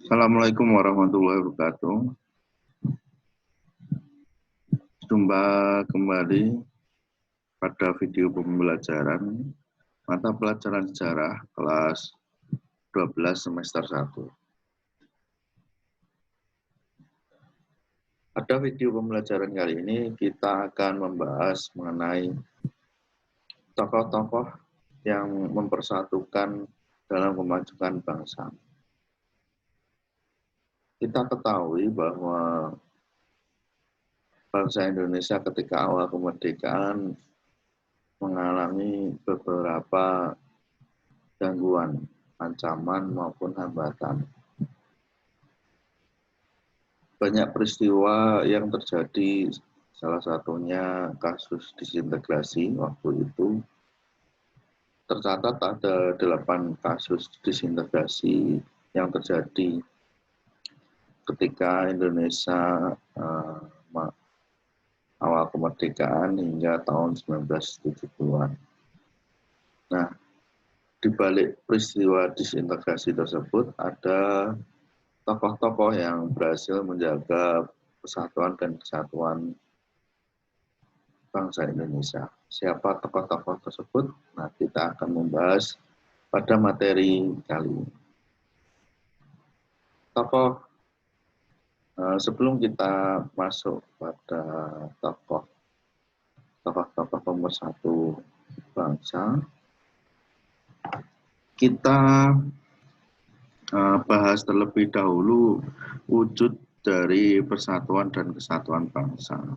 Assalamualaikum warahmatullahi wabarakatuh. Jumpa kembali pada video pembelajaran mata pelajaran sejarah kelas 12 semester 1. Pada video pembelajaran kali ini kita akan membahas mengenai tokoh-tokoh yang mempersatukan dalam kemajuan bangsa. Kita ketahui bahwa bangsa Indonesia ketika awal kemerdekaan mengalami beberapa gangguan, ancaman maupun hambatan. Banyak peristiwa yang terjadi, salah satunya kasus disintegrasi waktu itu. Tercatat ada 8 kasus disintegrasi yang terjadi ketika Indonesia awal kemerdekaan hingga tahun 1970-an. Nah, di balik peristiwa disintegrasi tersebut ada tokoh-tokoh yang berhasil menjaga persatuan dan kesatuan bangsa Indonesia. Siapa tokoh-tokoh tersebut? Nah, kita akan membahas pada materi kali ini. Sebelum kita masuk pada tokoh-tokoh pemersatu bangsa, kita bahas terlebih dahulu wujud dari persatuan dan kesatuan bangsa.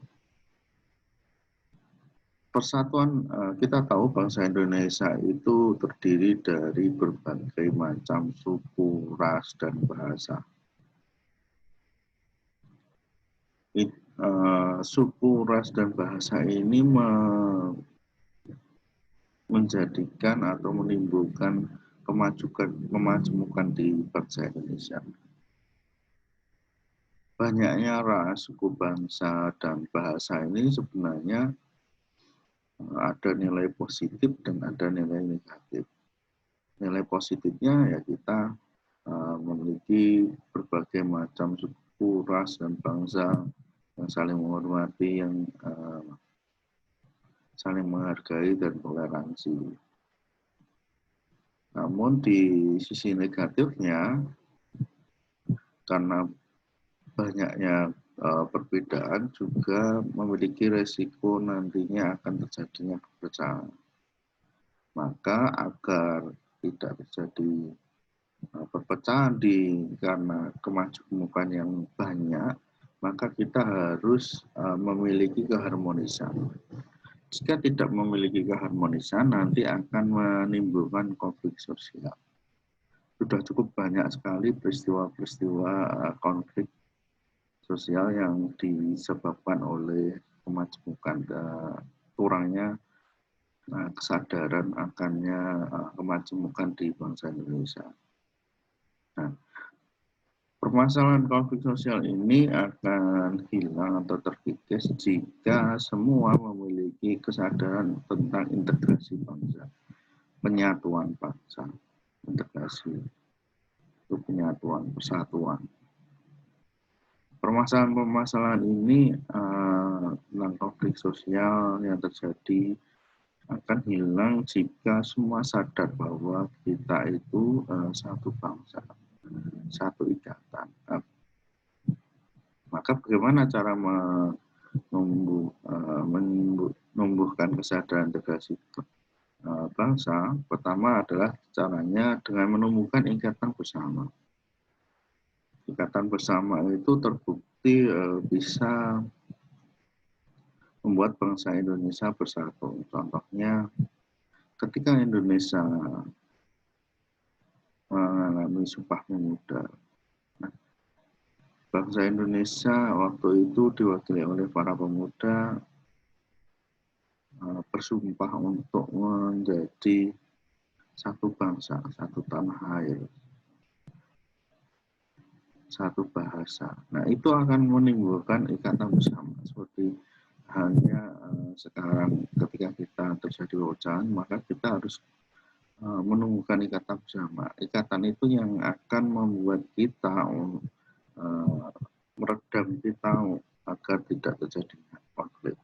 Persatuan, kita tahu bangsa Indonesia itu terdiri dari berbagai macam suku, ras, dan bahasa. Suku, ras, dan bahasa ini menjadikan atau menimbulkan kemajemukan di bangsa Indonesia. Banyaknya ras, suku, bangsa, dan bahasa ini sebenarnya ada nilai positif dan ada nilai negatif. Nilai positifnya ya kita memiliki berbagai macam suku, ras, dan bangsa yang saling menghormati, yang saling menghargai dan toleransi. Namun di sisi negatifnya, karena banyaknya perbedaan juga memiliki resiko nantinya akan terjadinya perpecahan. Maka agar tidak terjadi perpecahan karena kemajemukan yang banyak, maka kita harus memiliki keharmonisan. Jika tidak memiliki keharmonisan, nanti akan menimbulkan konflik sosial. Sudah cukup banyak sekali peristiwa-peristiwa konflik sosial yang disebabkan oleh kemajemukan, kurangnya kesadaran akannya kemajemukan di bangsa Indonesia. Nah, permasalahan konflik sosial ini akan hilang atau terkikis jika semua memiliki kesadaran tentang integrasi bangsa, penyatuan bangsa, integrasi itu penyatuan, persatuan. Permasalahan-permasalahan ini tentang konflik sosial yang terjadi akan hilang jika semua sadar bahwa kita itu satu bangsa, satu ikatan. Maka bagaimana cara menumbuhkan kesadaran integrasi bangsa? Pertama adalah caranya dengan menumbuhkan ikatan bersama. Ikatan bersama itu terbukti bisa membuat bangsa Indonesia bersatu. Contohnya, ketika Indonesia mengalami Sumpah Pemuda, bangsa Indonesia waktu itu diwakili oleh para pemuda bersumpah untuk menjadi satu bangsa, satu tanah air, satu bahasa. Nah, itu akan menimbulkan ikatan bersama. Seperti halnya sekarang ketika kita terjadi perpecahan, maka kita harus menumbuhkan ikatan bersama. Ikatan itu yang akan membuat kita meredam kita agar tidak terjadi konflik.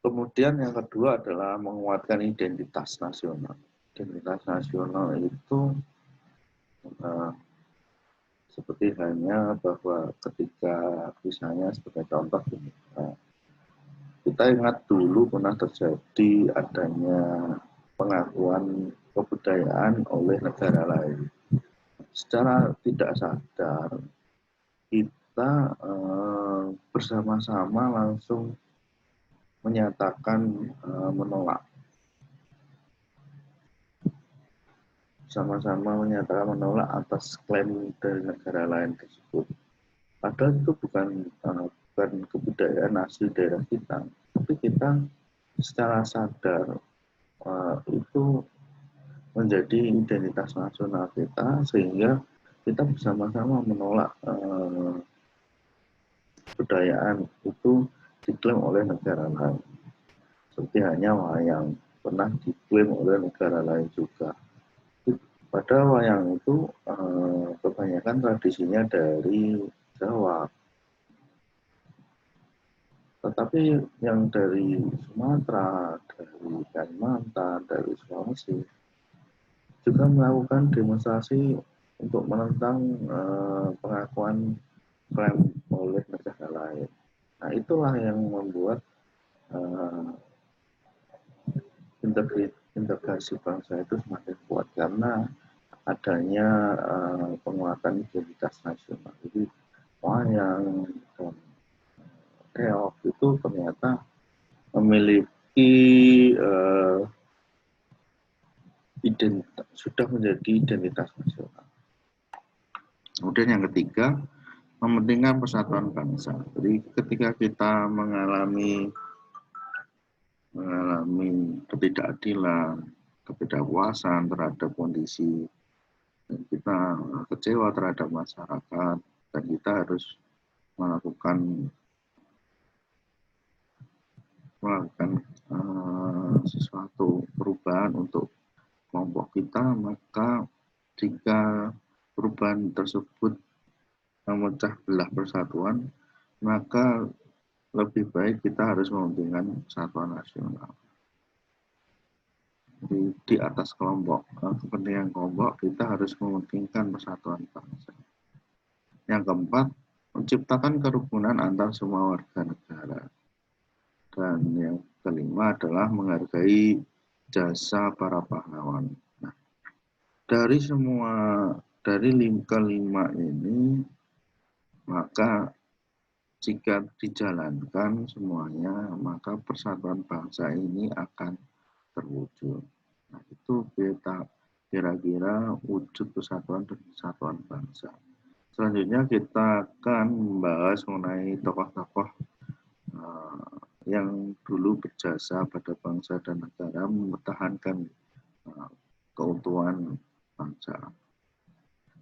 Kemudian yang kedua adalah menguatkan identitas nasional. Identitas nasional itu seperti halnya bahwa ketika misalnya sebagai contoh ini, kita ingat dulu pernah terjadi adanya pengakuan kebudayaan oleh negara lain. Secara tidak sadar kita bersama-sama langsung menyatakan menolak. Sama-sama menyatakan menolak atas klaim dari negara lain tersebut. Padahal itu bukan kebudayaan asli daerah kita, tapi kita secara sadar itu menjadi identitas nasional kita, sehingga kita bersama-sama menolak kebudayaan itu diklaim oleh negara lain. Seperti hanya wayang pernah diklaim oleh negara lain juga. Pada wayang itu kebanyakan tradisinya dari Jawa. Tetapi yang dari Sumatera, dari Kalimantan, dari Sulawesi juga melakukan demonstrasi untuk menentang pengakuan klaim oleh negara lain. Nah, itulah yang membuat integrasi bangsa itu semakin kuat karena adanya penguatan identitas nasional. Jadi wayang dan reog itu ternyata memiliki sudah menjadi identitas nasional. Kemudian yang ketiga, mementingkan persatuan bangsa. Jadi ketika kita mengalami ketidakadilan, ketidakpuasan terhadap kondisi, dan kita kecewa terhadap masyarakat, dan kita harus melakukan sesuatu perubahan untuk kelompok kita, maka jika perubahan tersebut memecah belah persatuan, maka lebih baik kita harus mementingkan persatuan nasional. Di atas kelompok, kepentingan kelompok, kita harus mementingkan persatuan bangsa. Yang keempat, menciptakan kerukunan antar semua warga negara. Dan yang kelima adalah menghargai jasa para pahlawan. Nah, dari kelima ini, maka jika dijalankan semuanya, maka persatuan bangsa ini akan terwujud. Nah, itu kira-kira wujud persatuan dan kesatuan bangsa. Selanjutnya kita akan membahas mengenai tokoh-tokoh yang dulu berjasa pada bangsa dan negara mempertahankan keutuhan bangsa.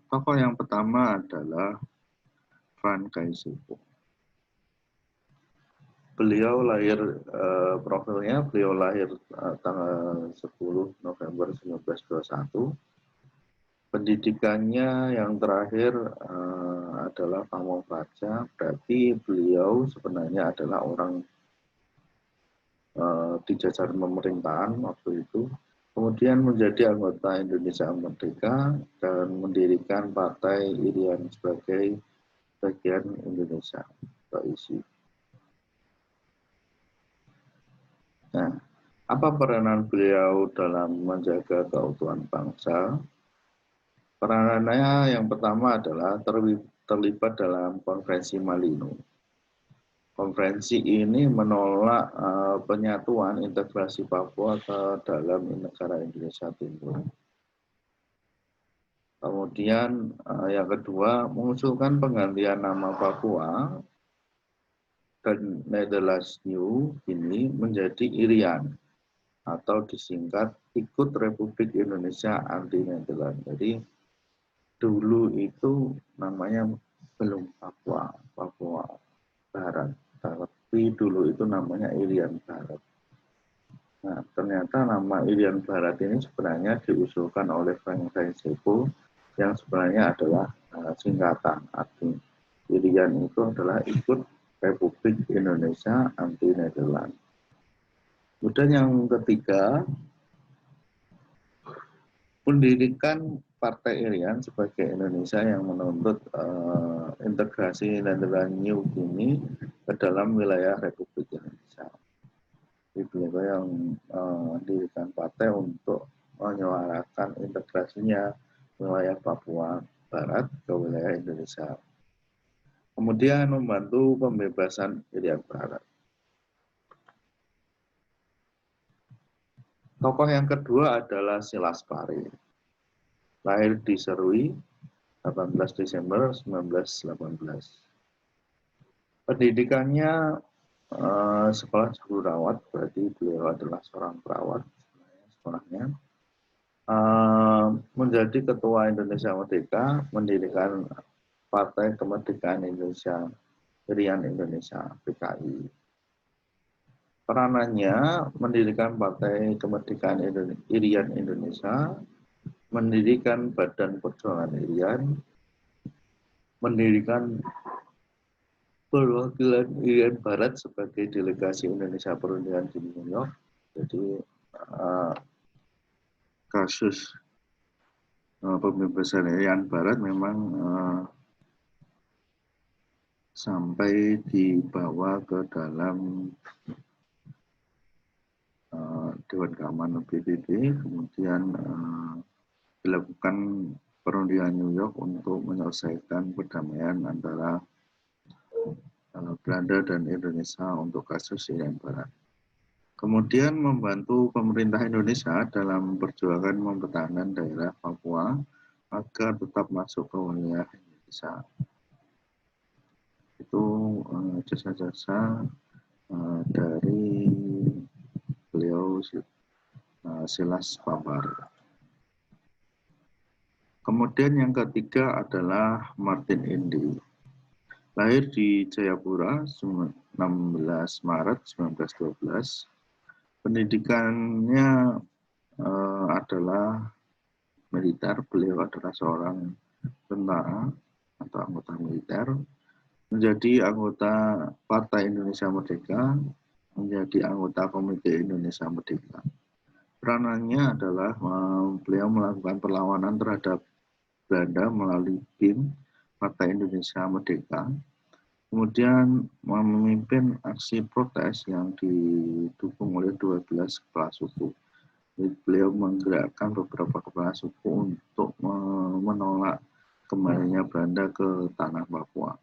Tokoh yang pertama adalah Franz Kaiserbusch. Beliau lahir tanggal 10 November 1921. Pendidikannya yang terakhir adalah pamong praja, berarti beliau sebenarnya adalah orang di jajaran pemerintahan waktu itu. Kemudian menjadi anggota Indonesia Merdeka dan mendirikan Partai Irian sebagai bagian Indonesia Isi. Nah, apa peranan beliau dalam menjaga keutuhan bangsa? Peranannya yang pertama adalah terlibat dalam konferensi Malino. Konferensi ini menolak penyatuan integrasi Papua ke dalam negara Indonesia Timur. Kemudian yang kedua, mengusulkan penggantian nama Papua dan Nederlands New ini menjadi Irian atau disingkat Ikut Republik Indonesia Anti Nederland. Jadi dulu itu namanya belum Papua Barat, tapi dulu itu namanya Irian Barat. Nah, ternyata nama Irian Barat ini sebenarnya diusulkan oleh Franklin Zeko yang sebenarnya adalah singkatan. Arti Irian itu adalah ikut Republik Indonesia anti Nederland. Kemudian yang ketiga, pendidikan Partai Irian sebagai Indonesia yang menuntut integrasi Nederland New Guinea ke dalam wilayah Republik Indonesia. Beliau yang mendirikan partai untuk menyuarakan integrasinya wilayah Papua Barat ke wilayah Indonesia. Kemudian membantu pembebasan Irian Barat. Tokoh yang kedua adalah Silas Pare. Lahir di Serui 18 Desember 1918. Pendidikannya sekolah guru rawat, berarti beliau adalah seorang perawat sekolahnya. Menjadi ketua Indonesia Merdeka, mendirikan Partai Kemerdekaan Indonesia, Irian Indonesia, PKI. Peranannya mendirikan Partai Kemerdekaan Irian Indonesia, mendirikan Badan Perjuangan Irian, mendirikan perwakilan Irian Barat sebagai delegasi Indonesia Perundingan di New York. Jadi kasus pembebasan Irian Barat memang sampai dibawa ke dalam Dewan Keamanan PBB, kemudian dilakukan perundingan New York untuk menyelesaikan perdamaian antara Belanda dan Indonesia untuk kasus Irian Barat. Kemudian membantu pemerintah Indonesia dalam perjuangan mempertahankan daerah Papua agar tetap masuk ke wilayah Indonesia. Itu jasa-jasa dari beliau Silas Pare. Kemudian yang ketiga adalah Martin Indi. Lahir di Jayapura 16 Maret 1912. Pendidikannya adalah militer. Beliau adalah seorang tentara atau anggota militer. Menjadi anggota Partai Indonesia Merdeka, menjadi anggota Komite Indonesia Merdeka. Peranannya adalah beliau melakukan perlawanan terhadap Belanda melalui BIM, Partai Indonesia Merdeka. Kemudian memimpin aksi protes yang didukung oleh 12 kepala suku. Beliau menggerakkan beberapa kepala suku untuk menolak kembalinya Belanda ke tanah Papua.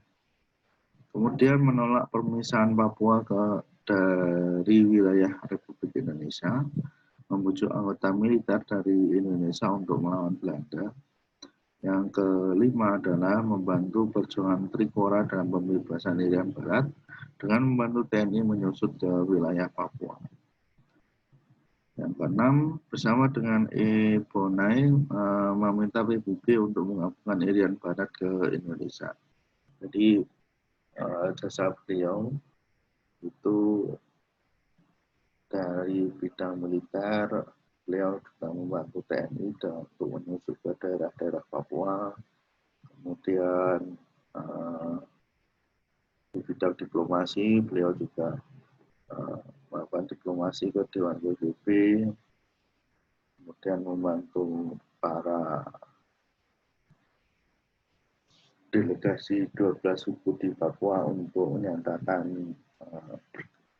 Kemudian menolak permisahan Papua dari wilayah Republik Indonesia, membujuk anggota militer dari Indonesia untuk melawan Belanda. Yang kelima adalah membantu perjuangan Trikora dalam pembebasan Irian Barat dengan membantu TNI menyusut ke wilayah Papua. Yang keenam, bersama dengan Bonai meminta PBB untuk menggabungkan Irian Barat ke Indonesia. Jadi jasa beliau itu dari bidang militer, beliau juga membantu TNI untuk menyusup ke daerah-daerah Papua. Kemudian di bidang diplomasi, beliau juga melakukan diplomasi ke Dewan PBB, kemudian membantu para delegasi 12 suku di Papua untuk menyatakan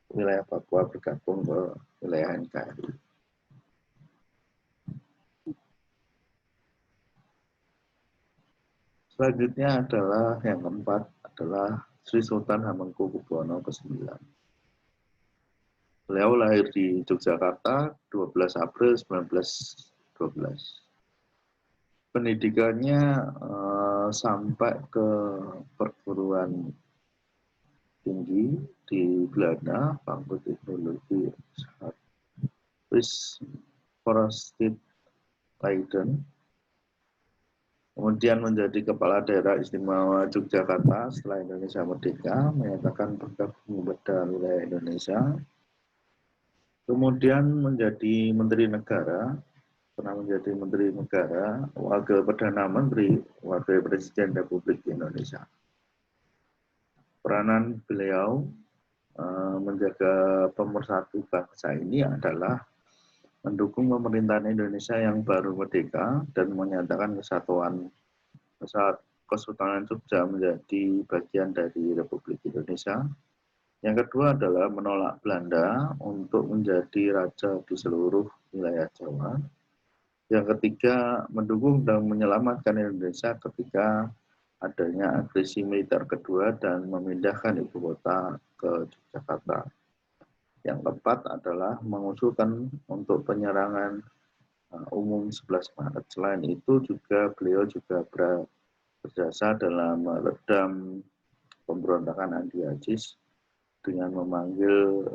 wilayah Papua bergabung ke wilayah NKRI. Selanjutnya adalah yang keempat adalah Sri Sultan Hamengkubuwono ke-9. Beliau lahir di Yogyakarta 12 April 1912. Pendidikannya sampai ke perguruan tinggi di Belanda, Fakultas Teknologi Forestier Leiden. Kemudian menjadi Kepala Daerah Istimewa Yogyakarta setelah Indonesia Merdeka, menyatakan bergabung pada wilayah Indonesia. Kemudian menjadi Menteri Negara, pernah menjadi Menteri Negara, Wakil Perdana Menteri, Wakil Presiden Republik Indonesia. Peranan beliau menjaga pemersatu bangsa ini adalah mendukung pemerintahan Indonesia yang baru merdeka dan menyatakan kesatuan Kesultanan Jogja menjadi bagian dari Republik Indonesia. Yang kedua adalah menolak Belanda untuk menjadi raja di seluruh wilayah Jawa. Yang ketiga, mendukung dan menyelamatkan Indonesia ketika adanya agresi militer kedua dan memindahkan ibu kota ke Yogyakarta. Yang keempat adalah mengusulkan untuk penyerangan umum 11 Maret. Selain itu juga beliau juga berjasa dalam meredam pemberontakan Andi Agis dengan memanggil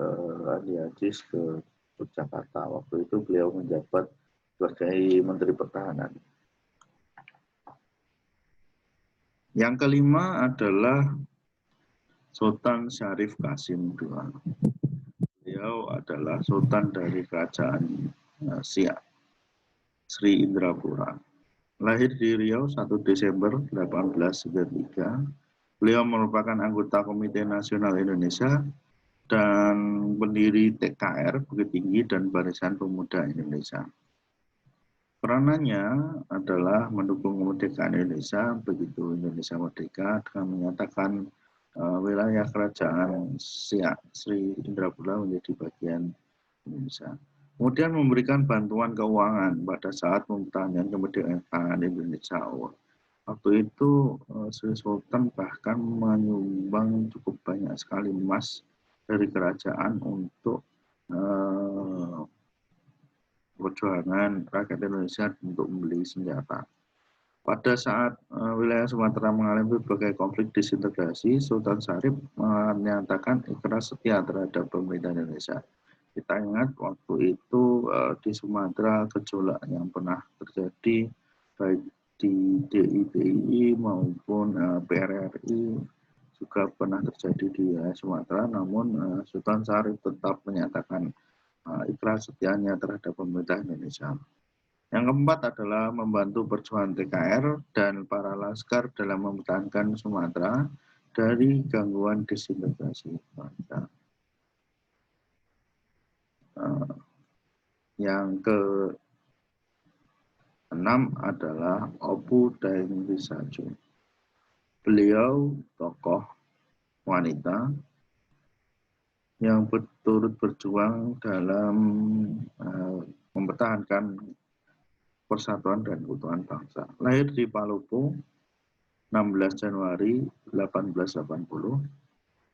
Andi Agis ke Yogyakarta. Waktu itu beliau menjabat sebagai Menteri Pertahanan. Yang kelima adalah Sultan Syarif Qasim II. Beliau adalah Sultan dari Kerajaan Siak, Sri Indrapura. Lahir di Riau 1 Desember 1893. Beliau merupakan anggota Komite Nasional Indonesia dan pendiri TKR, Bukit Tinggi, dan Barisan Pemuda Indonesia. Peranannya adalah mendukung kemerdekaan Indonesia begitu Indonesia merdeka dengan menyatakan wilayah kerajaan Siak Sri Indrapura menjadi bagian Indonesia. Kemudian memberikan bantuan keuangan pada saat mempertahankan kemerdekaan Indonesia. Waktu itu Sri Sultan bahkan menyumbang cukup banyak sekali emas dari kerajaan untuk perjuangan rakyat Indonesia untuk membeli senjata. Pada saat wilayah Sumatera mengalami berbagai konflik disintegrasi, Sultan Syarif menyatakan ikhlas setia terhadap pemerintah Indonesia. Kita ingat waktu itu di Sumatera gejolak yang pernah terjadi baik di DITI maupun PRRI juga pernah terjadi di Sumatera, namun Sultan Syarif tetap menyatakan ikhlas setianya terhadap pemerintah Indonesia. Yang keempat adalah membantu perjuangan TKR dan para laskar dalam mempertahankan Sumatera dari gangguan disintegrasi bangsa. Yang keenam adalah Opu Daeng Risaju. Beliau tokoh wanita yang turut berjuang dalam mempertahankan persatuan dan keutuhan bangsa. Lahir di Palopo 16 Januari 1880,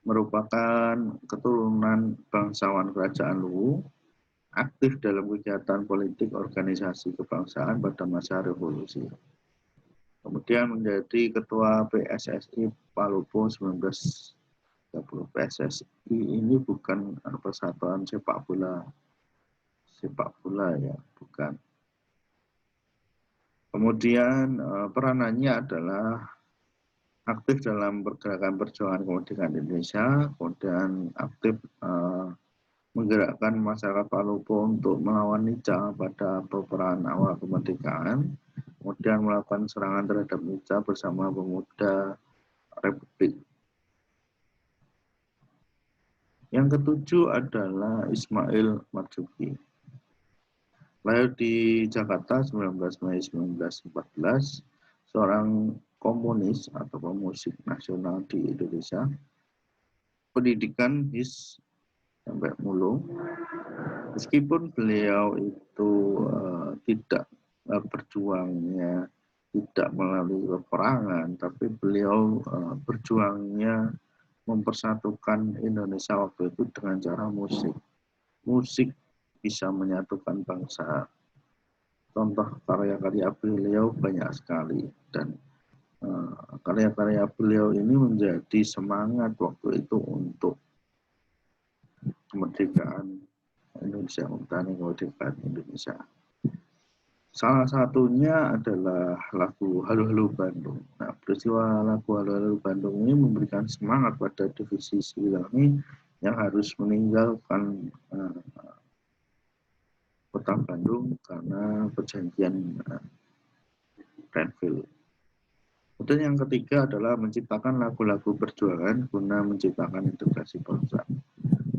merupakan keturunan bangsawan Kerajaan Luwu, aktif dalam kegiatan politik organisasi kebangsaan pada masa revolusi. Kemudian menjadi Ketua PSSI Palopo 1930. PSSI ini bukan persatuan sepak bola ya, bukan. Kemudian peranannya adalah aktif dalam pergerakan perjuangan kemerdekaan Indonesia, kemudian aktif menggerakkan masyarakat Palopo untuk melawan Nica pada peperangan awal kemerdekaan, kemudian melakukan serangan terhadap Nica bersama pemuda Republik. Yang ketujuh adalah Ismail Marzuki. Lahir di Jakarta 19 Mei 1914, seorang komponis atau pemusik nasional di Indonesia. Pendidikan HIS sampai mulung. Meskipun beliau itu tidak berjuangnya tidak melalui peperangan, tapi beliau berjuangnya mempersatukan Indonesia waktu itu dengan cara musik. Musik bisa menyatukan bangsa. Contoh karya-karya beliau banyak sekali dan karya-karya beliau ini menjadi semangat waktu itu untuk kemerdekaan Indonesia, mempertahankan kemerdekaan Indonesia. Salah satunya adalah lagu Halo Halo Bandung. Nah, peristiwa lagu Halo Halo Bandung ini memberikan semangat pada divisi Siliwangi yang harus meninggalkan Kota Bandung karena perjanjian Renville. Kemudian yang ketiga adalah menciptakan lagu-lagu perjuangan guna menciptakan integrasi bangsa.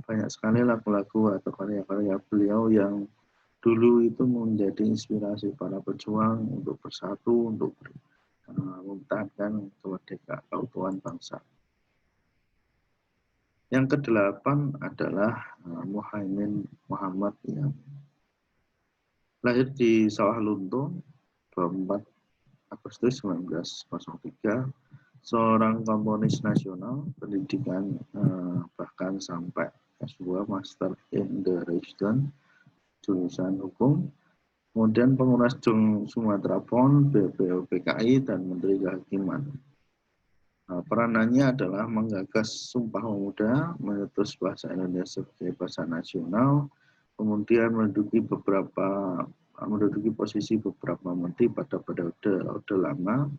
Banyak sekali lagu-lagu atau karya-karya beliau yang dulu itu menjadi inspirasi para pejuang untuk bersatu, untuk mempertahankan kemerdekaan keutuhan bangsa. Yang kedelapan adalah Muhaimin Muhammad yang lahir di Sawah Lunto 24 Agustus 1903, seorang komponis nasional, pendidikan bahkan sampai S2 Master in the Religion, jurusan hukum, kemudian penguras Sumatera Pon, BPOPKI, dan Menteri Kehakiman. Peranannya adalah menggagas Sumpah Pemuda, menyetus bahasa Indonesia sebagai bahasa nasional, kemudian menduduki posisi beberapa menteri pada periode Orde Lama,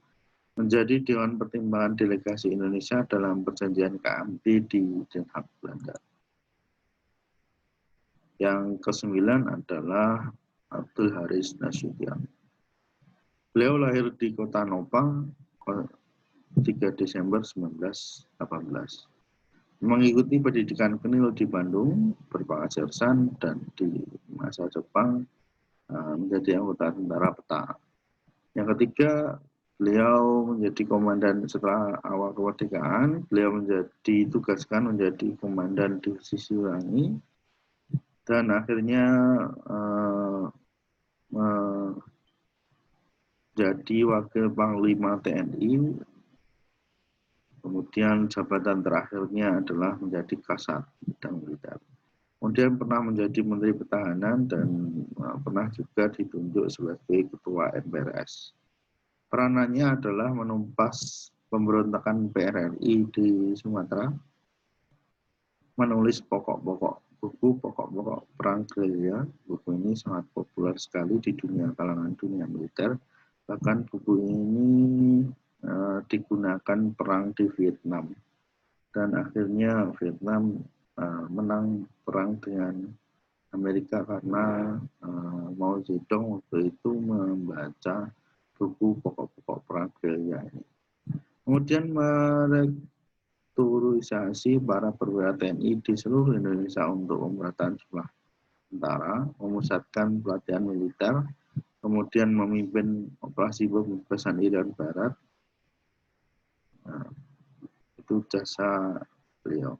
menjadi Dewan Pertimbangan Delegasi Indonesia dalam perjanjian KMT di Den Haag, Belanda. Yang ke-9 adalah Abdul Haris Nasution. Beliau lahir di Kota Nopang 3 Desember 1918. Mengikuti pendidikan Kenil di Bandung, berpangkat sersan, dan di masa Jepang menjadi anggota tentara peta. Yang ketiga, beliau menjadi komandan setelah awal kemerdekaan. Beliau ditugaskan menjadi komandan divisi Silangi dan akhirnya menjadi wakil panglima TNI. Kemudian jabatan terakhirnya adalah menjadi Kasat Bidang Militer. Kemudian pernah menjadi Menteri Pertahanan dan pernah juga ditunjuk sebagai Ketua MPRS. Peranannya adalah menumpas pemberontakan PRRI di Sumatera, menulis buku pokok-pokok perang gerilya. Buku ini sangat populer sekali di kalangan dunia militer. Bahkan buku ini digunakan perang di Vietnam. Dan akhirnya Vietnam menang perang dengan Amerika karena Mao Zedong waktu itu membaca buku pokok-pokok perang gerilya ini. Kemudian merestrukturisasi para perwira TNI di seluruh Indonesia untuk pemerataan jumlah tentara, memusatkan pelatihan militer, kemudian memimpin operasi pembebasan Irian Barat. Itu jasa beliau.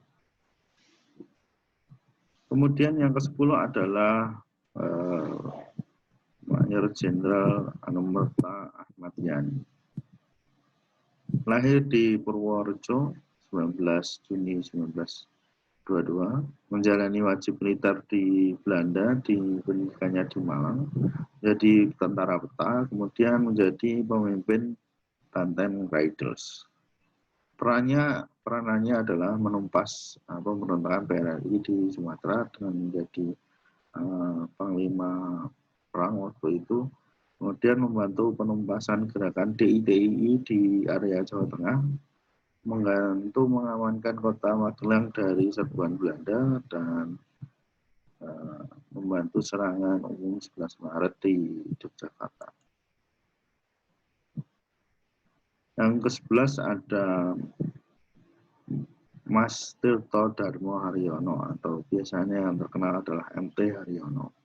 Kemudian yang ke-10 adalah Mayor Jenderal Anumerta Ahmad Yani. Lahir di Purworejo 19 Juni 1922, menjalani wajib militer di Belanda, di pendidikannya di Malang, jadi tentara peta, kemudian menjadi pemimpin Banten Riders. Peranannya adalah menumpas pemberontakan PRRI di Sumatera dengan menjadi panglima perang waktu itu, kemudian membantu penumpasan gerakan DITII di area Jawa Tengah, membantu mengamankan kota Magelang dari serbuan Belanda, dan membantu serangan umum 11 Maret di Yogyakarta. Yang ke-11 ada Mas Tirto Darmo Haryono, atau biasanya yang terkenal adalah MT Haryono.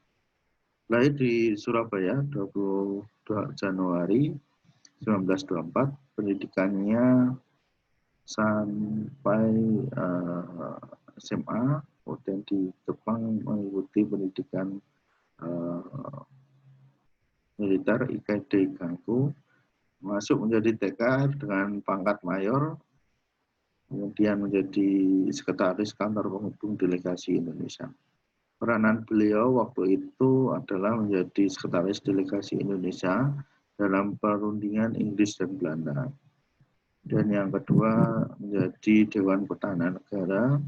Lahir di Surabaya 22 Januari 1924, pendidikannya sampai SMA, kemudian di Jepang mengikuti pendidikan militer IKD Gangku, masuk menjadi TK dengan pangkat mayor, kemudian menjadi sekretaris kantor penghubung delegasi Indonesia. Peranan beliau waktu itu adalah menjadi sekretaris delegasi Indonesia dalam perundingan Inggris dan Belanda. Dan yang kedua menjadi Dewan Pertahanan Negara,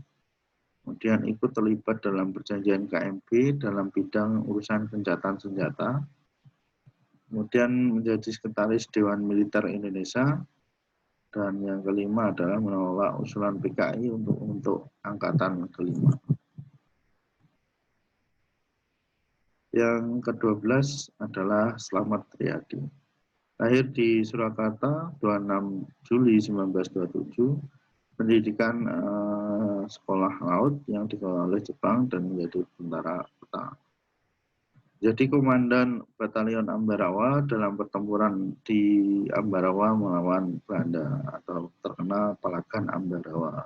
kemudian ikut terlibat dalam perjanjian KMP dalam bidang urusan gencatan senjata, kemudian menjadi sekretaris Dewan Militer Indonesia, dan yang kelima adalah menolak usulan PKI untuk angkatan kelima. Yang ke-12 adalah Slamet Riyadi. Lahir di Surakarta 26 Juli 1927, pendidikan sekolah laut yang dikelola oleh Jepang dan menjadi tentara peta. Jadi komandan Batalion Ambarawa dalam pertempuran di Ambarawa melawan Belanda atau terkenal Palagan Ambarawa.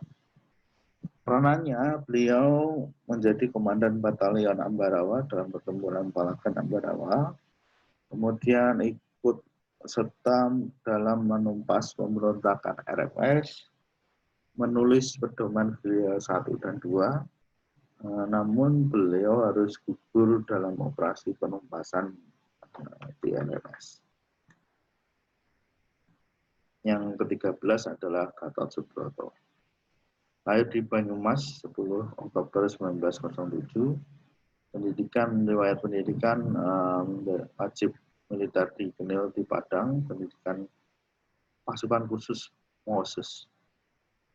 Peranannya, beliau menjadi komandan Batalion Ambarawa dalam pertempuran Palagan Ambarawa, kemudian ikut serta dalam menumpas pemberontakan RFS, menulis pedoman gerilya 1 dan 2, namun beliau harus gugur dalam operasi penumpasan di RFS. Yang ke-13 adalah Gatot Subroto. Lahir di Banyumas 10 Oktober 1907, riwayat pendidikan wajib militer di Genil di Padang, pendidikan pasukan khusus Moses.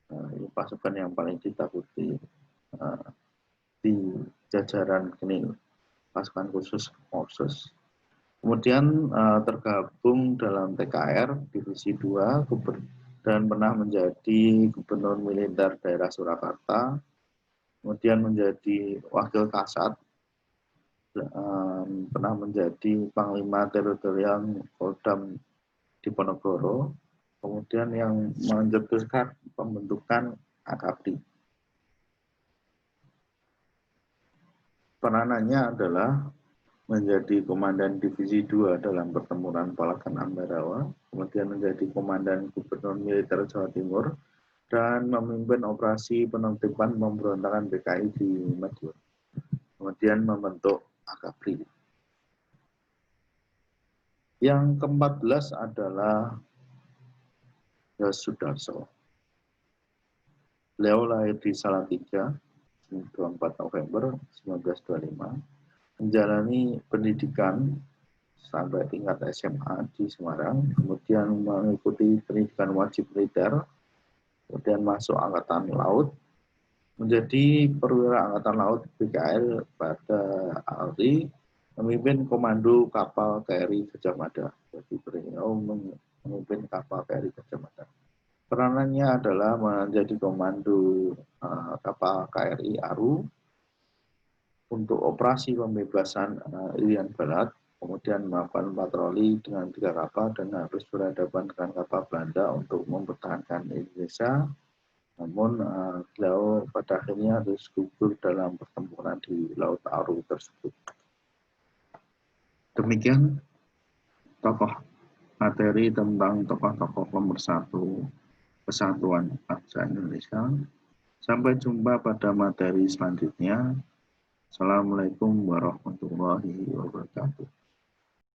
Ini pasukan yang paling ditakuti di jajaran Genil, pasukan khusus Moses. Kemudian tergabung dalam TKR Divisi 2 dan pernah menjadi gubernur militer daerah Surakarta, kemudian menjadi wakil kasat, pernah menjadi panglima teritorial Kodam Diponegoro, kemudian yang mencetuskan pembentukan AKABRI. Peranannya adalah menjadi komandan Divisi 2 dalam pertempuran Palagan Ambarawa, kemudian menjadi komandan Gubernur Militer Jawa Timur, dan memimpin operasi penertiban pemberontakan PKI di Madiun. Kemudian membentuk AKABRI. Yang ke-14 adalah Yos Sudarso. Beliau lahir di Salatiga, 24 November 1925, menjalani pendidikan sampai tingkat SMA di Semarang, kemudian mengikuti pendidikan wajib militer, kemudian masuk Angkatan Laut, menjadi perwira Angkatan Laut BKL pada ALRI, memimpin komando kapal KRI Gajah Mada. Jadi beliau memimpin kapal KRI Gajah Mada. Peranannya adalah menjadi komando kapal KRI Aru untuk operasi pembebasan Irian Barat, kemudian melakukan patroli dengan 3 kapal dan harus berhadapan dengan kapal Belanda untuk mempertahankan Indonesia. Namun beliau pada akhirnya harus gugur dalam pertempuran di Laut Aru tersebut. Demikian tokoh materi tentang tokoh-tokoh pemersatu Kesatuan Bangsa Indonesia. Sampai jumpa pada materi selanjutnya. Assalamualaikum warahmatullahi wabarakatuh.